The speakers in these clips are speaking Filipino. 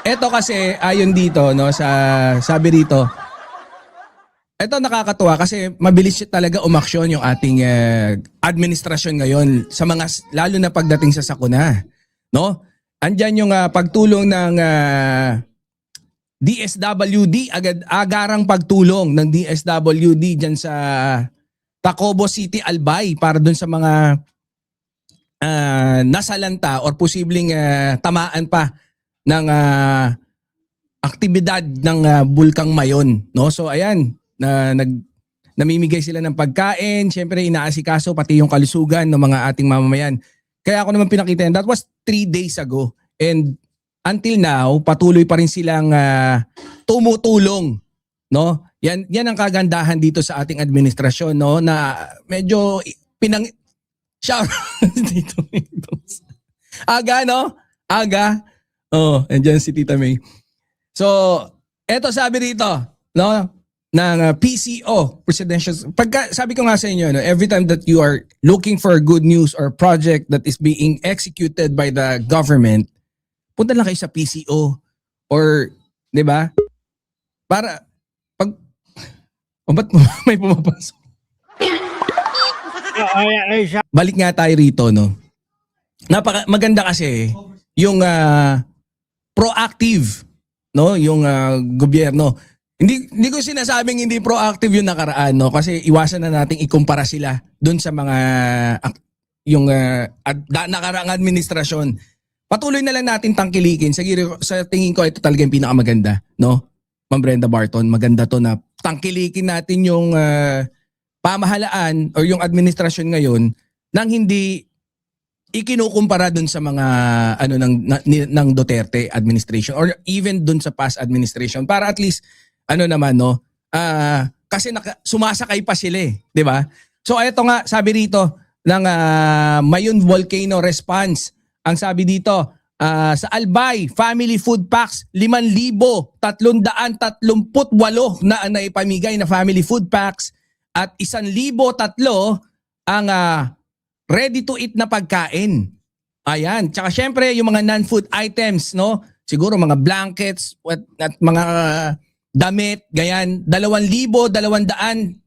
Ito kasi ayon dito no sa sabi rito, ito nakakatuwa kasi mabilis talaga umaksyon yung ating administrasyon ngayon sa mga lalo na pagdating sa sakuna, no? Andiyan yung pagtulong ng DSWD, agarang pagtulong ng DSWD diyan sa Tacloban City, Albay para dun sa mga nasalanta or posibleng tamaan pa ng aktibidad ng Bulkang Mayon, no? So ayan, namimigay sila ng pagkain, syempre inaasikaso pati yung kalusugan ng mga ating mamamayan. Kaya ako naman pinakita yan. That was 3 days ago. And until now, patuloy pa rin silang tumutulong, no? Yan ang kagandahan dito sa ating administrasyon, no, na medyo shout dito. Aga, no? Aga. Oh, andyan si Tita May. So, eto sabi rito, no, ng PCO, Presidential. Sabi ko nga sa inyo, no, every time that you are looking for good news or project that is being executed by the government, punta lang kayo sa PCO or, 'di ba? Para pag ba't may pumapasok? Balik nga tayo rito, no. Maganda kasi yung proactive, no, yung gobyerno. Hindi ko sinasabing hindi proactive yung nakaraan, no, kasi iwasan na nating ikumpara sila doon sa mga yung nakaraang administrasyon. Patuloy na lang natin tangkilikin. Sa tingin ko ito talaga yung pinakamaganda, no? Ma'am Brenda Barton, maganda to na tangkilikin natin yung pamahalaan or yung administrasyon ngayon nang hindi ikinukumpara dun sa mga ng Duterte administration or even dun sa past administration para at least naman, no, kasi sumasakay pa sila, 'di ba? So ito nga sabi rito ng Mayon Volcano Response. Ang sabi dito sa Albay, family food packs 5,338 na naipamigay na family food packs at 1,003 ang ready to eat na pagkain. Ayan. Tsaka syempre yung mga non-food items, no? Siguro mga blankets at mga damit, ganyan. 2,289,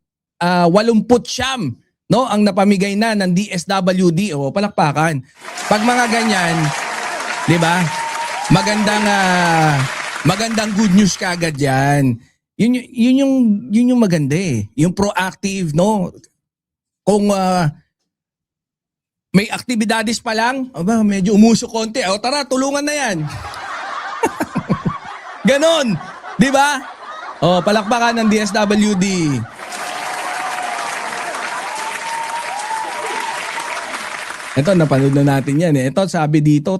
no? Ang napamigay na ng DSWD. O, palakpakan. Pag mga ganyan, di ba? Magandang good news kagad yan. Yun yung maganda eh. Yung proactive, no? Kung may aktibidades pa lang, medyo umusok konti. O tara, tulungan na yan. Ganon. Di ba? O, palakpakan ng DSWD. Ito, napanood na natin yan eh. Ito, sabi dito,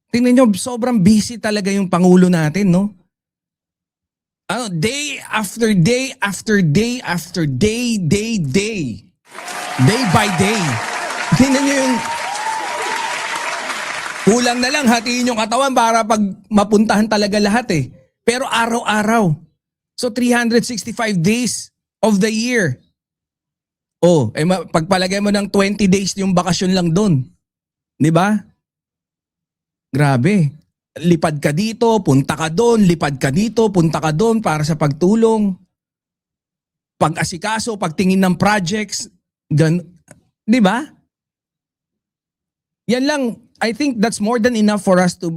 tingnan nyo, sobrang busy talaga yung Pangulo natin, no? Day after day after day after day, day by day. Tingnan nyo yung kulang na lang hatiin yung katawan para pag mapuntahan talaga lahat eh. Pero araw-araw. So 365 days of the year. Oh, pagpalagay mo ng 20 days yung bakasyon lang doon. 'Di ba? Grabe. Lipad ka dito, punta ka doon, lipad ka dito, punta ka doon para sa pagtulong. Pag-asikaso, pagtingin ng projects, 'di ba? Yan lang, I think that's more than enough for us to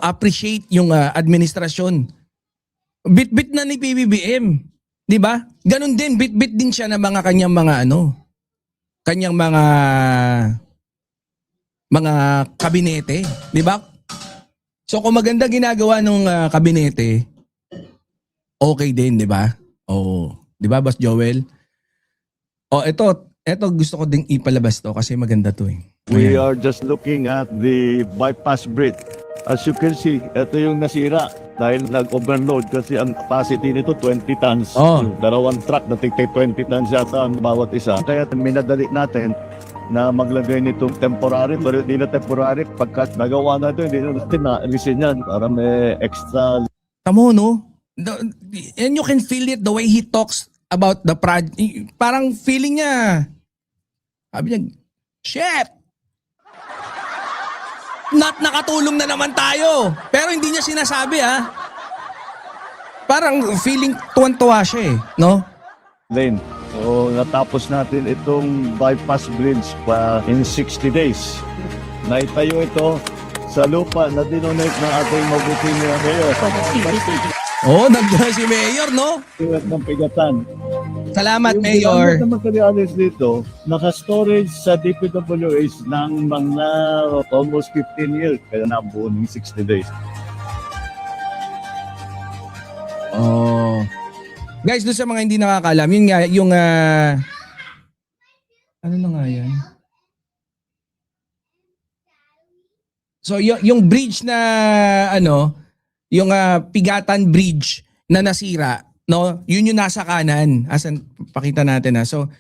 appreciate yung administrasyon. Bit-bit na ni PBBM, 'di ba? Ganon din, bit-bit din siya ng mga kanyang mga kabinete, 'di ba? So kung maganda ginagawa ng kabinete, okay din, 'di ba? Oh, 'di ba, Boss Joel? Oh, ito gusto ko ding ipalabas to kasi maganda to eh. We are just looking at the bypass bridge. As you can see, ito yung nasira dahil nag-overload kasi ang capacity nito 20 tons. Dalawang truck na tigtay 20 tons yata ang bawat isa. Kaya minadali natin na maglagay nitong temporary, pero hindi na temporary. Pagkat nagawa na ito, hindi na natin na-alisin yan para may extra. Tamo, no? And you can feel it the way he talks about the project. Parang feeling niya, sabi niya, shit! not nakatulong na naman tayo. Pero hindi niya sinasabi ha. Parang feeling tuwan-tuwa siya eh, no? Lane. So natapos natin itong bypass bridge pa in 60 days. Naitayo ito sa lupa na dinonate ng ating mabuting na mayor. Oh, nagdala si Mayor, no? Iwat ng pigatan. Salamat, Yung Mayor. ginamit na materials dito, naka-storage sa DPWH ng mga almost 15 years. Kaya nabuo ng 60 days. Oh. Guys, doon sa mga hindi nakakalam, yun nga, yung, ano na nga yan? So, yung bridge na, ano, yung Pigatan Bridge na nasira, no? Yun yung nasa kanan. Asan, pakita natin ha. So,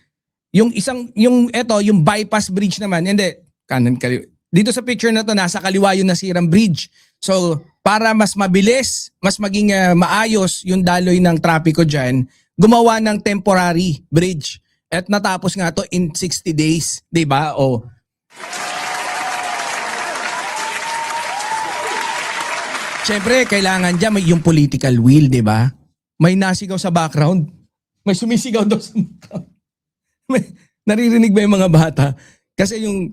yung yung bypass bridge naman, hindi, kanan, kaliwa. Dito sa picture na to, nasa kaliwa yung nasirang bridge. So, para mas mabilis, mas maging maayos yung daloy ng trapiko dyan, gumawa ng temporary bridge. At natapos nga to in 60 days, di ba? O, siyempre, kailangan dyan may yung political will, di ba? May nasigaw sa background. May sumisigaw daw sa background. Naririnig ba yung mga bata? Kasi yung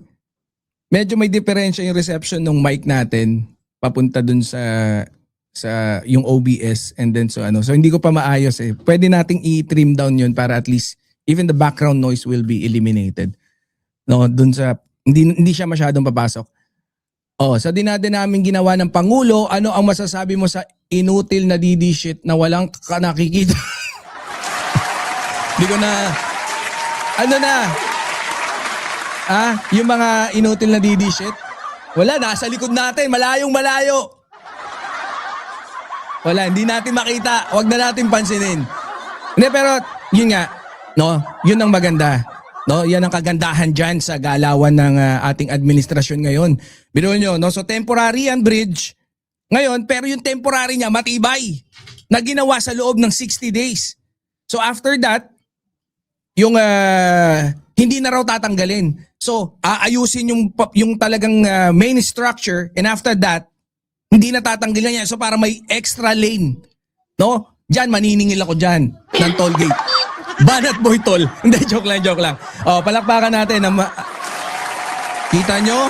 medyo may diferensya yung reception ng mic natin papunta dun sa yung OBS and then so ano. So hindi ko pa maayos eh. Pwede nating i-trim down yun para at least even the background noise will be eliminated. No, dun sa hindi siya masyadong papasok. Oh, sa dinada namin ginawa ng Pangulo, ano ang masasabi mo sa inutil na DD shit na walang nakikita? Hindi ko na, ano na, yung mga inutil na DD shit, wala, nasa likod natin, malayong malayo. Wala, hindi natin makita, wag na natin pansinin. Hindi, pero yun nga, no, yun ang maganda. No, yan ang kagandahan dyan sa galawan ng ating administrasyon ngayon. Biro nyo, no? So temporary ang bridge ngayon, pero yung temporary niya matibay na ginawa sa loob ng 60 days. So after that, yung hindi na raw tatanggalin. So aayusin yung talagang main structure and after that, hindi na tatanggalin niya. So para may extra lane. No? Diyan, maniningil ako dyan ng toll gate. Banat boy tol. Hindi, joke lang. Oh, palakpakan natin. Kita nyo?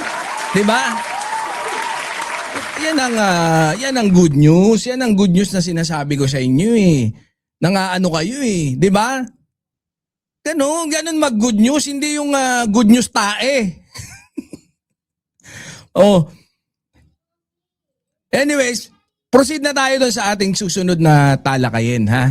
Diba? Yan ang good news. Yan ang good news na sinasabi ko sa inyo eh. Nangaano kayo eh. Diba? Ganun mag-good news. Hindi yung good news tae. Oh. Anyways, proceed na tayo doon sa ating susunod na talakayin, ha?